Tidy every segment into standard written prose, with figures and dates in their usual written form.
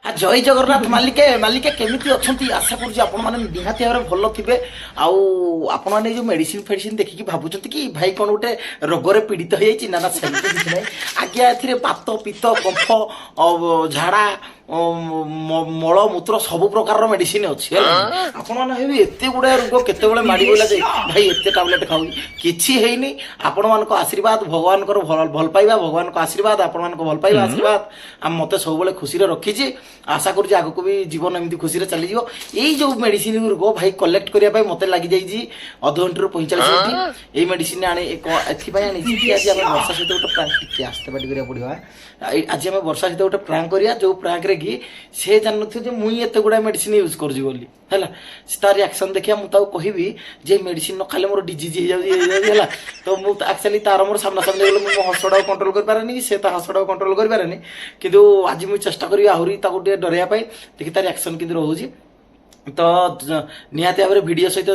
ଜୟ ଜଗନ୍ନାଥ ମାଲିକେ ମାଲିକେ କେମିତି ଅଛନ୍ତି ଆଶା କରୁଛି ଆପଣମାନେ ନିହାତି ଭାବରେ ଭଲ ଥିବେ। ଆଉ ଆପଣମାନେ ଯେଉଁ ମେଡ଼ିସିନ ଫେଡ଼ିସିନ ଦେଖିକି ଭାବୁଛନ୍ତି କି ଭାଇ କ'ଣ ଗୋଟେ ରୋଗରେ ପୀଡ଼ିତ ହେଇଯାଇଛି, ନା ନା ସେମିତି କିଛି ନାହିଁ ଆଜ୍ଞା। ଏଥିରେ ବାତ ପିତ୍ତ କଫ ଝାଡ଼ା ମଳମୂତ୍ର ସବୁ ପ୍ରକାରର ମେଡ଼ିସିନ ଅଛି ହେଲା। ଆପଣମାନେ ଭାବି ଏତେ ଗୁଡ଼ାଏ ରୋଗ କେତେବେଳେ ମାଡ଼ିଗଲା ଯେ ଭାଇ ଏତେ ଟାବଲେଟ୍ ଖାଉଛି, କିଛି ହେଇନି। ଆପଣମାନଙ୍କ ଆଶୀର୍ବାଦ, ଭଗବାନଙ୍କର ଭଲ ପାଇବା, ଭଗବାନଙ୍କ ଆଶୀର୍ବାଦ, ଆପଣମାନଙ୍କ ଭଲ ପାଇବା ଆଶୀର୍ବାଦ ମୋତେ ସବୁବେଳେ ଖୁସିରେ ରଖିଛି। ଆଶା କରୁଛି ଆଗକୁ ବି ଜୀବନ ଏମିତି ଖୁସିରେ ଚାଲିଯିବ। ଏଇ ଯେଉଁ ମେଡ଼ିସିନ ଗୁଡ଼ିକ ଭାଇ କଲେକ୍ଟ କରିବା ପାଇଁ ମୋତେ ଲାଗିଯାଇଛି ଅଧଘଣ୍ଟାରୁ 45 ମିନିଟ୍। ଏଇ ମେଡ଼ିସିନ ଏଥିପାଇଁ ଆଣିଛି କି ଆଜି ଆମେ ବର୍ଷା ସହିତ ଗୋଟେ ପ୍ରାଙ୍କ ଟିକେ ଆସ୍ତେ ପାଟି କରିବାକୁ ପଡ଼ିବ। ଆଜି ଆମେ ବର୍ଷା ସହିତ ଗୋଟେ ପ୍ରାଙ୍କ କରିବା, ଯେଉଁ ପ୍ରାଙ୍କରେ କି ସେ ଜାଣିନଥିବ ଯେ ମୁଇଁ ଏତେ ଗୁଡ଼ାଏ ମେଡ଼ିସିନ ୟୁଜ୍ କରୁଛି ବୋଲି ହେଲା। ତା ରିଆକ୍ସନ୍ ଦେଖିବା, ମୁଁ ତାକୁ କହିବି ଯେ ମେଡ଼ିସିନ ନ ଖାଇଲେ ମୋର ଡିଜିଜ୍ ହେଇଯାଉଛି ହେଲା। ତ ମୁଁ ଆକ୍ଚୁଆଲି ତାର ମୋର ସାମ୍ନାସାମ୍ନି ହେଇଗଲେ ମୁଁ ମୋ ହସଟାକୁ କଣ୍ଟ୍ରୋଲ କରିପାରେନି, ସେ ତା ହସଟାକୁ କଣ୍ଟ୍ରୋଲ କରିପାରେନି। କିନ୍ତୁ ଆଜି ମୁଁ ଚେଷ୍ଟା କରିବି ଆହୁରି ତାକୁ ଟିକେ ଡରାଇବା ପାଇଁ, ଦେଖି ତାର ରିଆକ୍ସନ୍ କିନ୍ତୁ ରହୁଛି। ତ ନିହାତି ଭାବରେ ଭିଡ଼ିଓ ସହିତ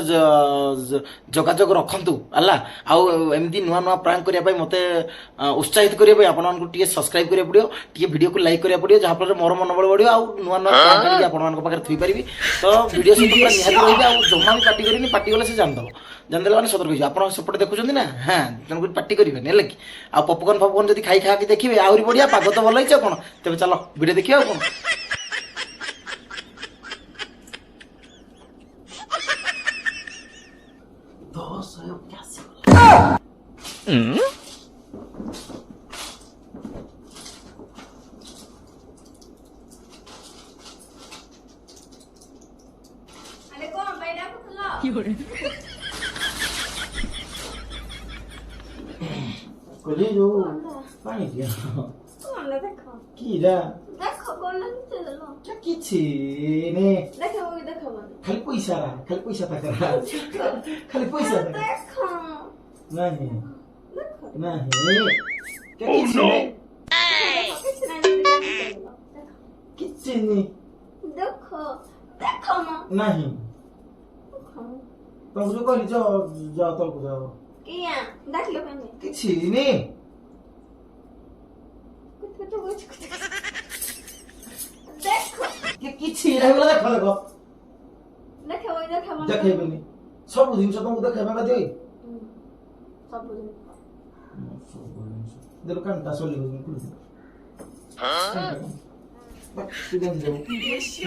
ଯୋଗାଯୋଗ ରଖନ୍ତୁ ହେଲା। ଆଉ ଏମିତି ନୂଆ ନୂଆ ପ୍ରାଙ୍କ କରିବା ପାଇଁ ମୋତେ ଉତ୍ସାହିତ କରିବା ପାଇଁ ଆପଣମାନଙ୍କୁ ଟିକେ ସବସ୍କ୍ରାଇବ୍ କରିବାକୁ ପଡ଼ିବ, ଟିକେ ଭିଡ଼ିଓକୁ ଲାଇକ୍ କରିବାକୁ ପଡ଼ିବ, ଯାହାଫଳରେ ମୋର ମନୋବଳ ବଢ଼ିବ ଆଉ ନୂଆ ନୂଆ ପ୍ରାଙ୍କ ଆଣିକି ଆପଣମାନଙ୍କ ପାଖରେ ଥୋଇପାରିବି। ତ ଭିଡ଼ିଓ ସହିତ ପୁରା ନିହାତି ରହିବେ। ଆଉ ଜମା ବି ପାଟି କରିନି, ପାଟି ଗଲେ ସେ ଜାଣିଦେବ, ଜାଣିଦେଲେ ମାନେ ସତର୍କ ହେଇଯିବ। ଆପଣ ସେପଟେ ଦେଖୁଛନ୍ତି ନା, ହଁ ତେଣୁକରି ପାଟି କରିବେନି ହେଲା କି। ଆଉ ପପକର୍ନ ଫପକର୍ନ ଯଦି ଖାଇକି ଦେଖିବେ ଆହୁରି ବଢ଼ିଆ, ପାଗ ତ ଭଲ ହେଇଛି ଆଉ କ'ଣ। ତେବେ ଚାଲ ଭିଡ଼ିଓ ଦେଖିବା ଆଉ କ'ଣ। अरे कौन बैठा कुतला କହିଲି ଯୋଉ ପାଣି ଦିଅ कौन ना देखो କିରା देखो कौन ना दे लो କିଛି ନେ देखो वो देखो मत ଖାଲି ପଇସା ପାଖରେ ଖାଲି ପଇସା देखो ନାହିଁ देखो ନାହିଁ କିଛି ନେ किसी नहीं କିଛି ନି देखो देखो मां ନାହିଁ। ତମକୁ ଯୋଉ କହିଲି ଯାଅ ତଳକୁ ଯାଅ, किया देख लो मैंने କିଛି ନି कुछ देखो କିଛି ରହିଗଲା। ଦେଖ ଦେଖ देखो वो देखो मत ଦେଖେଇବେନି, ସବୁ ଜିନିଷ ତମକୁ ଦେଖେଇବା ବାଧ୍ୟ ହୋଇ सब ଦେଲ କାନଟା ସଲି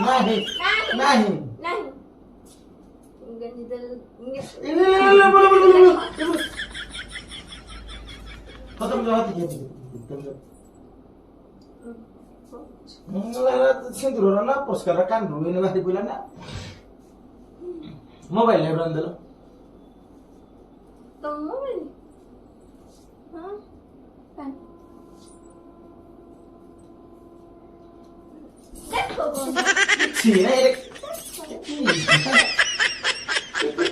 ନାହିଁ ନାହିଁ नहीं गंजी दल खत्म जो हाथी सिंदूर ना पुरस्कार कान रुईने बाहरी पड़ला ना मोबाइल ले रन देलो तो मोबाइल हां पेन देखो कौन छी रे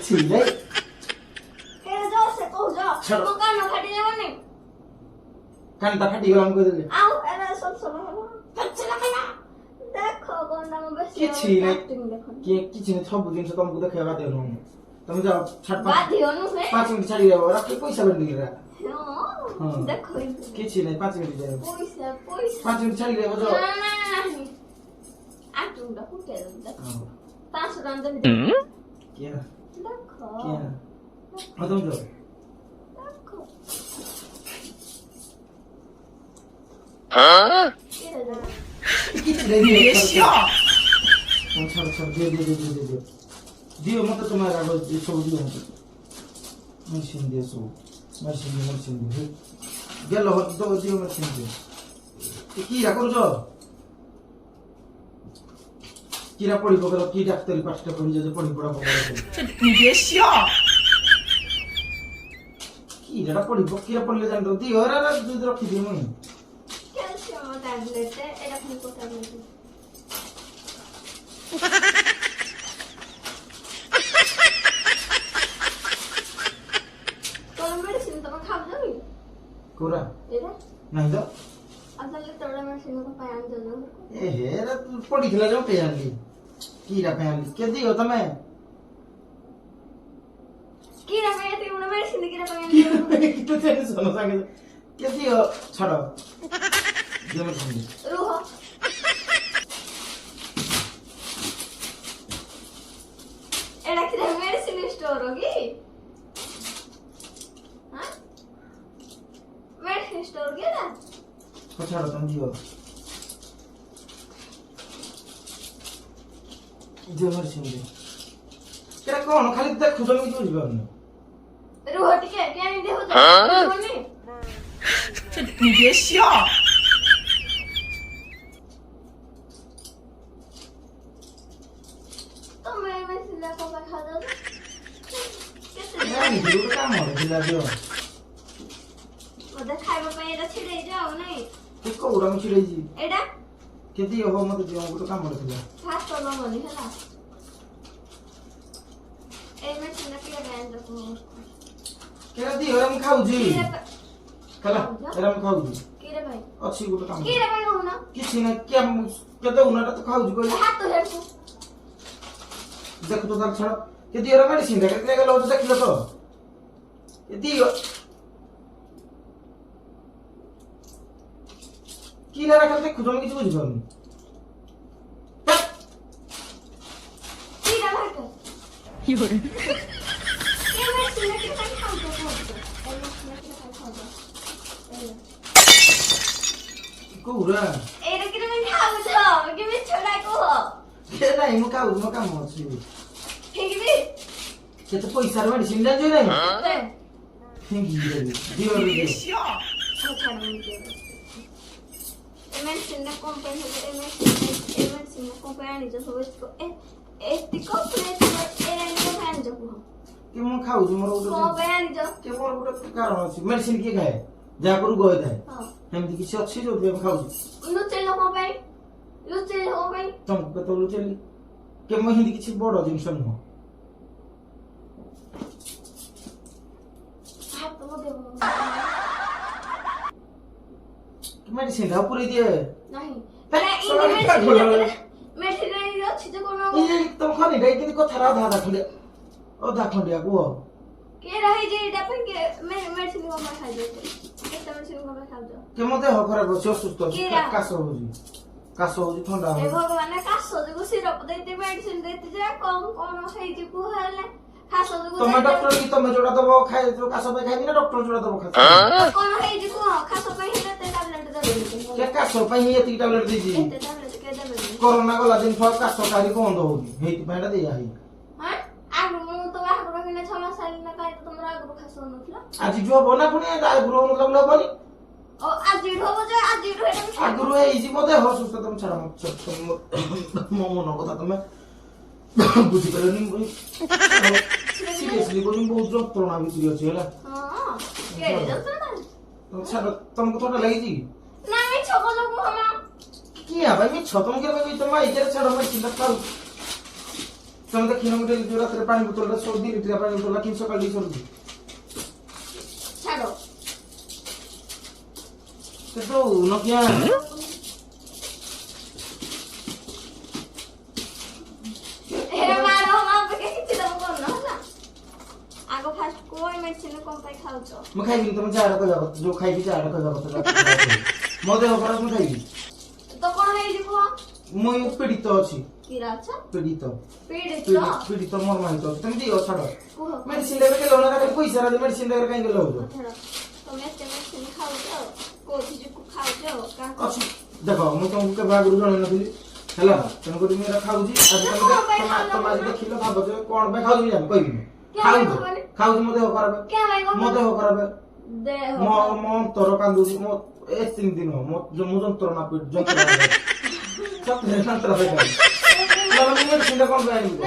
छी रे के जो से को जो चलो। तो कान फाटी जाव नहीं कान ता फाटी गला हमको दे आओ एरा सब चला कला देखो कौन ना बस କିଛି ନାହିଁ देखो କିଏ କିଛି ନାହିଁ, ସବୁ ଜିନିଷ ତମକୁ ଦେଖେଇବା ବାଧ୍ୟ ନୁହଁ। ତମେ ଯାଅ ଛାଡ बाधी होनु है 5 ମିନିଟ୍ ଛାଡି ଯାଅ, ରାତି ପଇସା ବେଣ୍ଡି ରା हां देखो କିଛି ନାହିଁ 5 ମିନିଟ୍ ଯାଅ, पैसा पैसा 5 ମିନିଟ୍ ଛାଡି ଯାଅ ଯାଅ। नहीं आ तू देखो के देखो 500 रन दे କିଏ देखो କିଏ ହଁ ତମେ ଯାଅ देखो କିଛି ନାହିଁ ଛାଡ ଦିଅ ମତେ ତମେ ରାଗ ସବୁ ଦିଅ ମତେ ମେଡିସିନ ଦିଅ, ସବୁ ମେଡିସିନ ଦିଅ ଗେଲ ଦିଅ ମେଡିସିନ ଦିଅ। କିରା କରୁଛ କିରା ପଢି ପକେଇଲ, କି ଡାକ୍ତରୀ ପାଠଟା ପଢିଛ ଯେ ପଢି ପଢା କିରାଟା ପଢିବ, କିରା ପଢିଲେ ଜାଣିବ ଦିଅ ଯଦି ରଖିଦିଅ ମୁଇଁ कैल्शियम टैबलेट है एटा फिर को टैबलेट कौन मेडिसिन तो खा जाबी କୋରା एटा ନାହିଁ ତ असल तोड़ा मेडिसिन को पायन दे ଏ ହେରା ପଢିଥିଲା ଯୋଉ ପେ ଆଣିଲି, କିରା ପେ ଆଣିଲି କେ ଦିଅ ତମେ की ना पाया ते उना मेडिसिन की ना पाया कितने टेंशन सागे के दियो छाड़ो दियो मत रूह ଛାଡ଼ ତମେ ଦିଅ ଦିଅ ମେଡିସିନ ଦିଅ ଏଟା କଣ ଖାଲି ଦେଖୁଛ ମୁଁ କିଛି ବୁଝିପାରୁନି ରୁହ ଟିକେ କେଣି ଦେଉଛ你别笑。 ତମେ ମେସିନା କଣ ପାଇଁ ଖାଉଛ କେତେ ନାଇଁ ଗୋଟେ କାମ ଥିଲା ଦିଅ ମତେ ଖାଇବା ପାଇଁ ଏଇଟା ଛିଡେଇ ଯାଉ ନାଇଁ ତୁ କୋଉଟା ମୁଁ ଛିଡ଼େଇଛି ଏଇଟା କେତେ ହବ ମତେ ଦିଅ ଗୋଟେ କାମ ଥିଲା ଫାଷ୍ଟ ଦବନି ହେଲା ଏଇ ମେସିନା କିଏ ବ୍ୟାନ୍ ଦେଖୁ କେଟା ଦିଅ ଏରା ମୁଁ ଖାଉଛି ହେଲା ଏରା ମୁଁ ଖାଉଛି କିରେ ଭାଇ ଅଛି ଗୋଟେ କାମ କିରେ ଭାଇ କହୁନ କିଛି ନାହିଁ କେତେ ଉନାଟା ତ ଖାଉଛି କହିଲେ ହାତ ହେଡକୁ ଦେଖ ତ ତାର ଛାଡ଼ କେତେ ଏରା ମେଡିସିନ ଟା କେତେ ଗଲ ଦେଖିଲ ତ ଏତି କି ନା ଖାଲି ଦେଖୁଛ ମୁଁ କିଛି ବୁଝିପାରୁନି କିରେ ଭାଇ କେ 有人， ଏ ମେସିନା କିରେ ଭାଇ ଖାଉଛ କହୁଛ ଏ ମେସିନା କିରେ ଭାଇ ଖାଉଛ କୋଉରା ଏଇଟା କିରେ ଭାଇ ଖାଉଛ କେବେ ଛଡା କୁହ କେ ନାହିଁ ମୁଁ ଖାଉଛି ମୋ କାମ ଅଛି ଠିକ ବି କେତେ ପଇସାର ମେଡିସିନ ଜାଣିଛ ନାହିଁ ଦେ ଦିଅ 你别 ଦିଅ笑。 ଛାଡ଼ ମୁଁ ଦିଅ ଏ ମେସିନା କଣ ପାଇଁ ହଉଛି ଏ ମେସିନା କଣ ପାଇଁ ଆଣିଛ ସବୁ ଏତିକ ପ୍ଲେଟ୍ ଏରାଣିକ ପାଇଁ ଆଣିଛ କୁହ କି ମୁଁ ଖାଉଛି ମୋର କଣ ଗୋଟେ ପାଇଁ ଆଣିଛ କି ମୋର ଗୋଟେ କାରଣ ଅଛି ମେଡିସିନ କିଏ ଖାଏ ଯାହାକୁ ରୋଗ ହେଇଥାଏ ହଁ ଏମିତି କିଛି ଅଛି ଯୋଉଥିପାଇଁ ମୁଁ ଖାଉଛି ଲୁଚେଇଲ କଣ ପାଇଁ ଲୁଚେଇଲ କଣ ପାଇଁ ତମକୁ କେତେବେଳେ ଚାଲି କେମ ହିନ୍ତି କିଛି ବଡ ଜିନିଷ ନୁହଁ ହାତ ମଧ୍ୟ ମେଡିସିନ ଟା ପୁରେଇ ଦିଏ ନାହିଁ ସକାଳେ ଖାଇଗଲା। ମେଡିସିନ ଅଛି ଯେ କଣ ଏଇ ତମ ଖନି ଟା କିନ୍ତୁ କଥାର ଅଧା ଖଣ୍ଡିଆ କୁହ କିଏ ରହିଛି ଏଇଟା ପାଇଁ ମେଡିସିନ କଣ ପାଇଁ ଖାଇଛ କେତେ ମେଡିସିନ କଣ ପାଇଁ ଖାଉଛ କେମ ଦେହ ଖରାପ ଅଛି ଅସୁସ୍ଥ ଅଛି କିରା? କାଶ ହଉଛି ଥଣ୍ଡା ଏ ହଉଛି ଭଗବାନ କାଶ ଯୋଗୁ ସିରପ ଦେଇତେ ମେଡିସିନ ଦେଇତେ ଯେ କଣ କଣ ହେଇଛି କୁହ ହେଲେ କାଶ ଯୋଗୁ ତମେ ଡକ୍ଟର କି ତମେ ଯୋଉଟା ଦବ ଖାଇ କାଶ ପାଇଁ ଖାଇବି ନା ଡକ୍ଟର ଯୋଉଟା ଦବ ଖାଇ କଣ ହେଇଛି କୁହ କାଶ ପାଇଁ ହେଲେ ଏତେ ଟାବଲେଟ ଦେବେ କେ କାଶ ପାଇଁ ହିଁ ଏତିକି ଟାବଲେଟ ଦେଇଛି ଏତେ ଟାବଲେଟ କିଏ ଦେବେ କରୋନା ଗଲା ଦିନ କାଶ କାରି ବନ୍ଦ ହଉନି ହେଇଥିପାଇଁ ଏଟା ଦିଆ ହେଇ ହଁ ଆଗରୁ ମୁଁ ତ ବାହାଘର କିନା 6 ମାସ ହେଲି ନା କାଇଁ ତମର ଆଗରୁ କାଶ ହଉନଥିଲା ଆଜି ଯୋଉ ହବ ନା ପୁଣି ଆଗରୁ ହଉନଥିଲା ବୋଲି ହବନି ଓ ଆଜିଠୁ ହବ ଯେ ଆଜିଠୁ ଏଟା ଆଗରୁ ହେଇଛି ମୋ ଦେହ ଅସୁସ୍ଥ ତମେ ଛାଡ ମୋ ମନ କଥା ତମେ ବୁଝିପାରିଲନି ସିରିୟସଲି କହୁଛି ବହୁତ ଯନ୍ତ୍ରଣା ଭିତରେ ଅଛି ହେଲା ହଁ କେଡେ ଯନ୍ତ୍ରଣା ତମେ ଛାଡ ତମକୁ ଥଣ୍ଡା ଲାଗିଛି ନା ମିଛ କହୁଛ କୁହ ମା କିଏ ଭାଇ ମିଛ ତମକୁ କେବେ ତମ ଏଇଥିରେ ଛାଡ ମେଡିସିନ ଖାଉ ତମେ ଦେଖିନ ଗୋଟେ ରାତିରେ ପାଣି ବୋତଲଟା 2 ଲିଟର ପାଣି ବୋତଲଟା 300 କାଲି ସରୁଛି ଛାଡ କିନ୍ତୁ ନକିଆ ଏ ମାର ମା ପକେ କିଛି ଦବ କରୁନ ହେଲା ଆଗ ଫାଷ୍ଟ କୋଇ ମେଡିସିନ କଣ ପାଇଁ ଖାଉଛ ମୁଁ ଖାଇବିନି ତମେ ଯାହା କହିବା କଥା ଯୋଉ ଖାଇବି ଯାହା କହିବା କଥା ମୋ ଦେହ ଖରାପ ମୁଁ ଖାଇବି ତ କଣ ହେଇଛି କୁହ ମୁଁ ପୀଡ଼ିତ ଅଛି କିରା ଅଛ ପୀଡ଼ିତ ପୀଡ଼ିତ ମର୍ମାହିତ ଅଛି ତମେ ଦିଅ ଛାଡ କୁହ ମେଡିସିନ ଲେବେ କେଲେ ନା ଖାଲି ପଇସା ରେ ମେଡିସିନ ଲେବେ କାଇଁ ଗଲେ ହଉଛ ଛାଡ ତମେ ଏତେ ମେଡିସିନ ଖାଉଛ କୋଉଠି ଯୋଗୁ ଖାଉଛ କାହା ଅଛି ଦେଖ ମୁଁ ତମକୁ କେବେ ଆଗରୁ ଜଣେଇ ନଥିଲି ହେଲା ତେଣୁକରି ମୁଁ ଏରା ଖାଉଛି ଆଜି ତମେ ଆଜି ଦେଖିଲ ଭାବୁଛ କଣ ପାଇଁ ଖାଉଛି ଜାଣି କହିବିନି ଖାଉଛି ମୋ ଦେହ ଖରାପ ମୋ ଦେହ ଖରାପ ମୋ ଅନ୍ତର କାନ୍ଦୁଛି ମୋ ଏ 3 ଦିନ ମୋ ଯନ୍ତ୍ରଣା ଯନ୍ତ୍ରଣା ମେଡିସିନ କଣ ପାଇଁ ଆଣିବି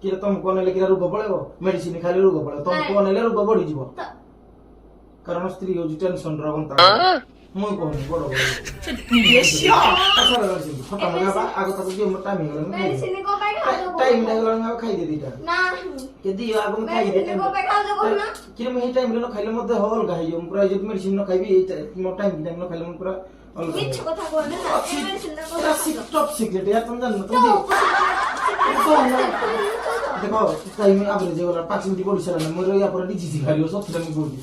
କିରେ ତମକୁ ଅନେଇଲେ କିରା ରୋଗ ପଳେଇବ ମେଡିସିନ ଖାଇଲେ ରୋଗ ପଳେଇବ ତମକୁ ଅନେଇଲେ ରୋଗ ବଢିଯିବ କାରଣ ସ୍ତ୍ରୀ ହଉଛି ଟେନସନ ର ଅବନ୍ତା ମୁଁ କହୁନି ବଡ ବଡ 你别笑。 ଛୋଟ ମଗା ଆଗ ତାକୁ ଦିଅ ମୋ ଟାଇମ ହେଇଗଲାଣି ମେଡିସିନ କଣ ପାଇଁ ଖାଉଛ ଟାଇମ ହେଇଗଲାଣି ଆଉ ଖାଇଦେ ଦିଟା ନାହିଁ ଯଦି ଆଗ ମୁଁ ଖାଇଦେ ମେଡିସିନ କଣ ପାଇଁ ଖାଉଛ କହୁନ କିରେ ମୁଁ ଏଇ ଟାଇମରେ ନ ଖାଇଲେ ମୋ ଦେହ ଅଲଗା ହେଇଯିବ ମୁଁ ପୁରା ଯଦି ମେଡିସିନ ନ ଖାଇବି ଏଇ ମୋ ଟାଇମ ନ ଖାଇଲେ ମୁଁ ପୁରା ଅଲଗା ମିଛ କଥା କୁହନି ନା ଅଛି ମେଡିସିନ ଟପ୍ ସିକ୍ରେଟ ୟାର ତମେ ଜାଣିନ ତମେ ଦେଖ ଟାଇମ ଆଭରେଜ ହେଇଗଲା 5 ମିନିଟ୍ ବଢି ସାରିଲା ମୋର ୟା ପରେ ଡିଜିଜି ବାହାରିବ ସତରେ ମୁଁ କହୁଛି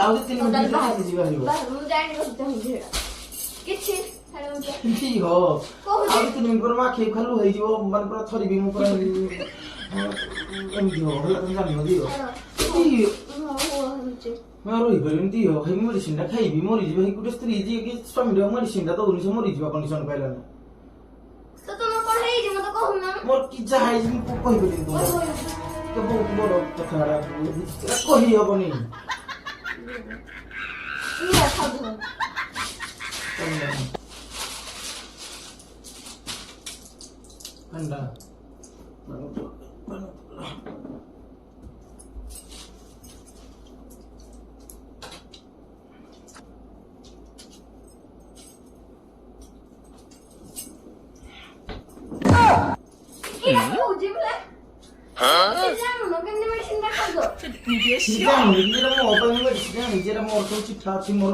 ଆଉ 3 ମିନିଟ୍ ଡିଜିଜି ବାହାରିବ ମୁଁ ଜାଣି କିଛି କି ହୋ ଆଉ 3 ମିନିଟ୍ ପରେ ମୋ ଆଖି ଖାଲୁ ହେଇଯିବ ମାନେ ପୁରା ଥରିବି ମୁଁ ପୁରା ଏମିତି ହବ ହେଲା ତମେ ଜାଣିନ ଦିଅ ମୁଁ ରହିପାରିବିନି ଦିଅ ଭାଇ ମେଡିସିନ ଟା ଖାଇବି ମରିଯିବ ଭାଇ ଗୋଟେ ସ୍ତ୍ରୀ ଯିଏ କି ସ୍ୱାମୀର ମେଡିସିନ ଟା ଦଉନି ସେ ମରିଯିବା କଣ୍ଡିସନ ପାଇଲାନି ତ ତମର କଣ ହେଇଛି ମତେ କହୁନ ମୋର କି ଯାହା ହେଇଛି ମୁଁ କହିପାରିବିନି ତୁମକୁ ତ ବହୁତ ବଡ କଥାଟା କହି ହବନି ଇଏ ଖାଉଛ ঠান্ডা কি হଉଛି বলে জানো কেমনে মেডিসিন টা খাওছো 你别笑， নিজেরা ମୋ ପାଇଁ ମେଡିସିନ ନିଜେରା ମୋର ସବୁ ଚିଠା ଅଛି ମୋର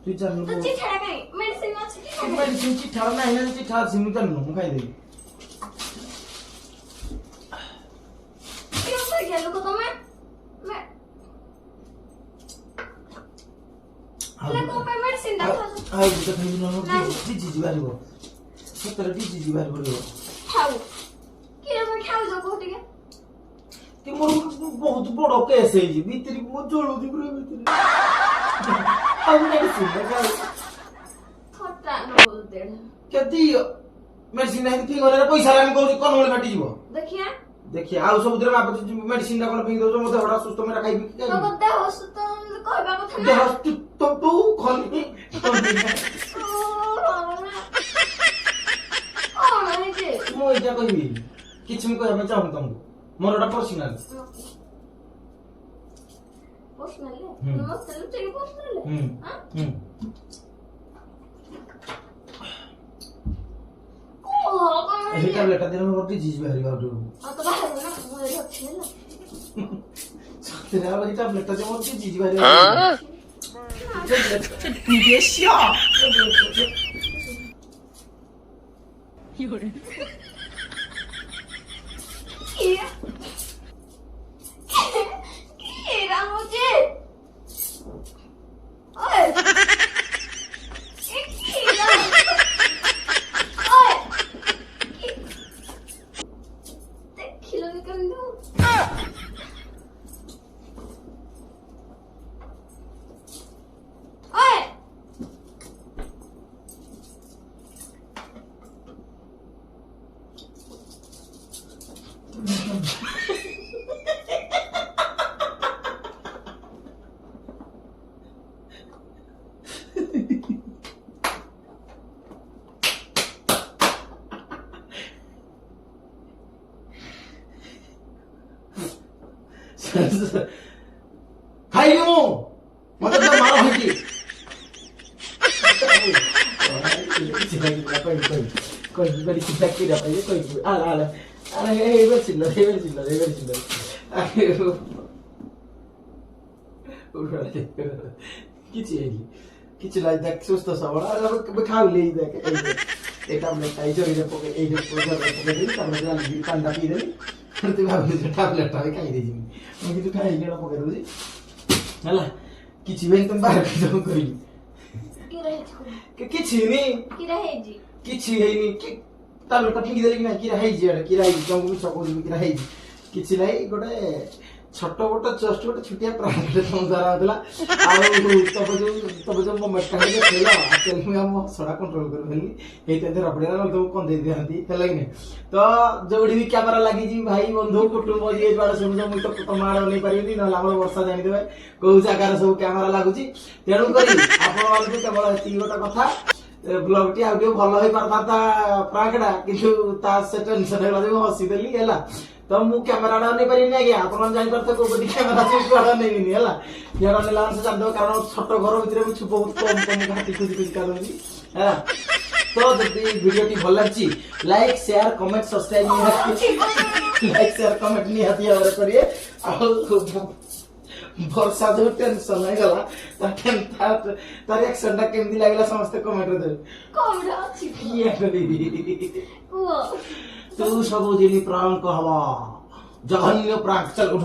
ତୁଇ ଜାଣିନୁ তো চিঠাটা কাই মেডিসিন আছে কি খাবে ମେଡିସିନ ଚିଠା ନାହିଁ ନା ଚିଠା ଅଛି ମୁଁ ଜାଣିନୁ ମୁଁ ଖାଇଦେବି কি হচ্ছে গেল কো তুমি লে কো পে মেডিসিন টা খাওছো ଆଉ ଗୋଟେ ଖାଇବି ନା ମୋର ଡିଜିଜି ବାହାରିବ ସତରେ ଡିଜିଜି ବାହାରି ପଡିବ খাও কি রে তুমি খাওছো কোটিকে କି ମୋର ବହୁତ ବଡ କେସ୍ ହେଇଛି ଭିତରେ ମୁଁ ଜଳୁଛି ପୁରା ଭିତରେ ଆଉ ମେଡିସିନ ଖାଇ থটা ন বলতে କେତେ ମେଡିସିନ ନାହିଁ ଫିଙ୍ଗରରେ ପଇସା ଆମେ କହୁଛି କଣ ଭଳି ଫାଟିଯିବ দেখিয়া ଦେଖିଆ ଆଉ ସବୁଥିରେ ମାପୁଛି ମେଡିସିନ ଟା କଣ ଫିଙ୍ଗି ଦଉଛ ମୋ ଦେହଟା ସୁସ୍ଥ ମେରା ଖାଇବି କି তো ଖାଇବି দেহ সুস্থ কইবা কথা না ଦେହ ତୁ ଖଲି ମୁଁ ଏଇଟା କହିବି କିଛି ମୁଁ କହିବା ପାଇଁ ଚାହୁଁନି ତମକୁ ମୋର ଏଟା ପର୍ସନାଲ এই ট্যাবলেটটা দিলে ମୋର ଡିଜିଜ ବାହାରିବ ଆଉ ସତରେ ଆଉ ଏଇ ଟ্যাবলেটଟା ଯେ ମୋର ଡିଜିଜ ବାହାରିବ 你别笑，有人。ଖାଇଲି ମୁଁ ମତେ ତ ମାର ହେଇଛି କିଛି ହେଇନି କିଛି ନାହିଁ ଦେଖ ସୁସ୍ଥ ସବଳ ଖାଉଲି ଦେଖ ଏଇଟା ଆମେ ଖାଇ ଜରିରେ ପକେଇ ଏଇଟା ପକେଇଦେବି ତାପରେ ପାଣିଟା ପିଇଦେବି ତୁ ଭାବିଲି ଟାବଲେଟଟା ବି ଖାଇଦେଇଯିବି ମୁଁ କିନ୍ତୁ ଖାଇକି ପକେଇ ଦଉଛି ହେଲା କିଛି ବି ତମେ ବାହାର ଖାଇଦେବ କହିଲି କିଛି ହେଇନି କିଛି ହେଇନି ଟାବଲେଟଟା ଫିଙ୍ଗିଦେଲି କି ନାହିଁ କିରା ହେଇଛି ଏଇଟା କିରା ହେଇଛି ତମକୁ ମିଛ କହୁଛି କିରା ହେଇଛି କିଛି ନାହିଁ ଗୋଟେ ଛୋଟ ଗୋଟେ ଜଷ୍ଟ ଗୋଟେ ଛୋଟିଆ ପ୍ରାଣୀଟେ ତମ ଦ୍ୱାରା ହଉଥିଲା ଆଉ ତମେ ଯୋଉ ମୋମେଣ୍ଟଟା ଦେଖେଇଲ ଆକ୍ଚୁଆଲି ମୁଁ ଆମ ହସଟା କଣ୍ଟ୍ରୋଲ କରିପାରିଲି ହେଇଥାନ୍ତେ ରବଡ଼ିଆ ନହେଲେ ତମକୁ କନ୍ଦେଇ ଦିଅନ୍ତି ହେଲା କି ନାହିଁ ତ ଯୋଉଠି ବି କ୍ୟାମେରା ଲାଗିଛି ଭାଇ ବନ୍ଧୁ କୁଟୁମ୍ବ ଯିଏ ଯୁଆଡେ ଶୁଣୁଛ ମୁଁ ତ ତମ ଆଡେ ନେଇ ପାରିବିନି ନହେଲେ ଆମର ବର୍ଷା ଜାଣିଦେବେ କୋଉ ଜାଗାରେ ସବୁ କ୍ୟାମେରା ଲାଗୁଛି ତେଣୁକରି ଆପଣମାନଙ୍କୁ କେବଳ ଏତିକି ଗୋଟେ କଥା ବ୍ଲଗଟି ଆଉ ଟିକେ ଭଲ ହେଇପାରିଥାନ୍ତା ପ୍ରାଙ୍କଟା କିନ୍ତୁ ତା ସେ ଟେନସନ ହେଇଗଲା ଯେ ମୁଁ ହସିଦେଲି ହେଲା ତ ମୁଁ କ୍ୟାମେରାଟା ନେଇ ପାରିବିନି ଆଜ୍ଞା ଆପଣ ଜାଣିପାରୁଥିବେ କୋଉ ପଟେ କ୍ୟାମେରା ସୁଇଚଟା ନେଇବିନି ହେଲା ଇଆଡା ନେଲା ସେ ଜାଣିଦେବ କାରଣ ଛୋଟ ଘର ଭିତରେ ମୁଁ ବହୁତ କମ ହାତି ଖୋଜି ଖୋଜି କାଢୁଛି ହେଲା ତ ଯଦି ଭିଡିଓଟି ଭଲ ଲାଗୁଛି like share comment subscribe like share comment ନିହାତି ଭାବରେ କରିବେ ଆଉ ବର୍ଷା ଯୋଉ ଟେନସନ ହେଇଗଲା ତା ରିଆକ୍ସନଟା କେମିତି ଲାଗିଲା ସମସ୍ତେ କମେଣ୍ଟରେ ଦେବେ କିଏ କରିବି ତୁ ସବୁଦିନ ପ୍ରାଙ୍କ ହବ ଜଘନ୍ୟ ପ୍ରାଙ୍କ ଚାଲ ଉଠ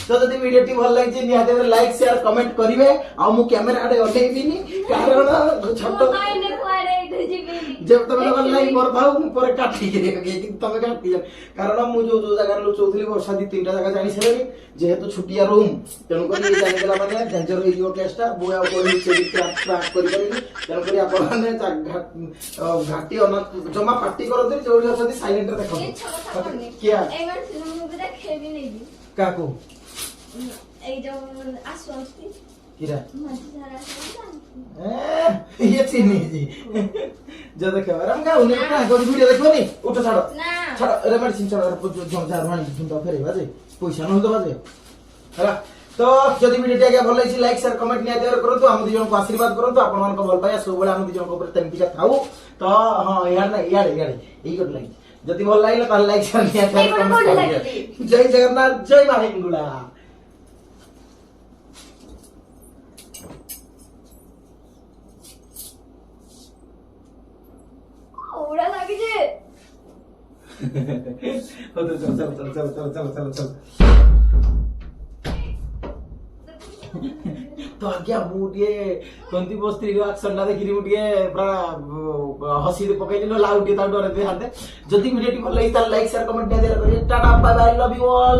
ତ ଯଦି ଭିଡିଓଟି ଭଲ ଲାଗିଛି ନିହାତି ଭାବରେ ଲାଇକ୍ ସେୟାର କମେଣ୍ଟ କରିବେ ଆଉ ମୁଁ କ୍ୟାମେରା ଆଡେ ଅନେଇବିନି କାରଣ ଛୋଟ ଯେତେବେଳେ ଗଲେ ଲାଇକ୍ କରିଥାଉ ମୁଁ ପରେ କାଟିକି କିନ୍ତୁ ତମେ କାଟି କାରଣ ମୁଁ ଯୋଉ ଜାଗାରେ ଲୁଚଉଥିଲି ବର୍ଷା 2-3ଟା ଜାଗା ଜାଣି ସାରିଲିଣି ଯେହେତୁ ଛୁଟିଆ ରୁମ୍ ତେଣୁକରି ଜାଣିଦେଲା ମାନେ ଡେଞ୍ଜର ହେଇଯିବ କେସଟା ମୁଁ ଆଉ କୋଉ ଟ୍ରାକ୍ କରିପାରିବି ତେଣୁକରି ଆପଣମାନେ ଘାଟି ଜମା ପାଟି କରନ୍ତି ଯୋଉଠି ଅଛନ୍ତି ସାଇଲେଣ୍ଟରେ ଦେଖନ୍ତୁ କିଆ ମୁଁ ବି ଦେଖେବି ନେଇବି କାହାକୁ ଏଇ ଯୋଉ ଆସୁଛନ୍ତି କିରା ମଝି ସାରା ଆସୁଛନ୍ତି ये चिन्ह जो देखो अरे हम गाउँ ना कोनी भिडियो देखो नि उठ छाड ना छाड रे मेडिसिन छाड जमजार भाणी झुंडा फेरे बाजे पैसा न बाजे हैला तो जदि वीडियो टे भल लागिछि लाइक शेयर कमेंट निया देर करंतु हम दिजन को आशीर्वाद करंतु आपन मन को भल पाया सब बेला हम दिजन को ऊपर तेमपिका खाऊ तो हां यार ना यार ई गुड लागी जदि भल लागिला त लाइक शेयर निया देर कमेंट जय जगन्नाथ जय मां हिंगुला ओड़ा लागी जे चल तो आज्ञा मुझे कंती बस्ती रिएक्शन ना देखि मुझे पूरा हसी दे पकई दिनो लाउटी ता डरे दे हाते जदी वीडियो टी भल लागि ता लाइक शेयर कमेंट दे दे tata bye bye love you all.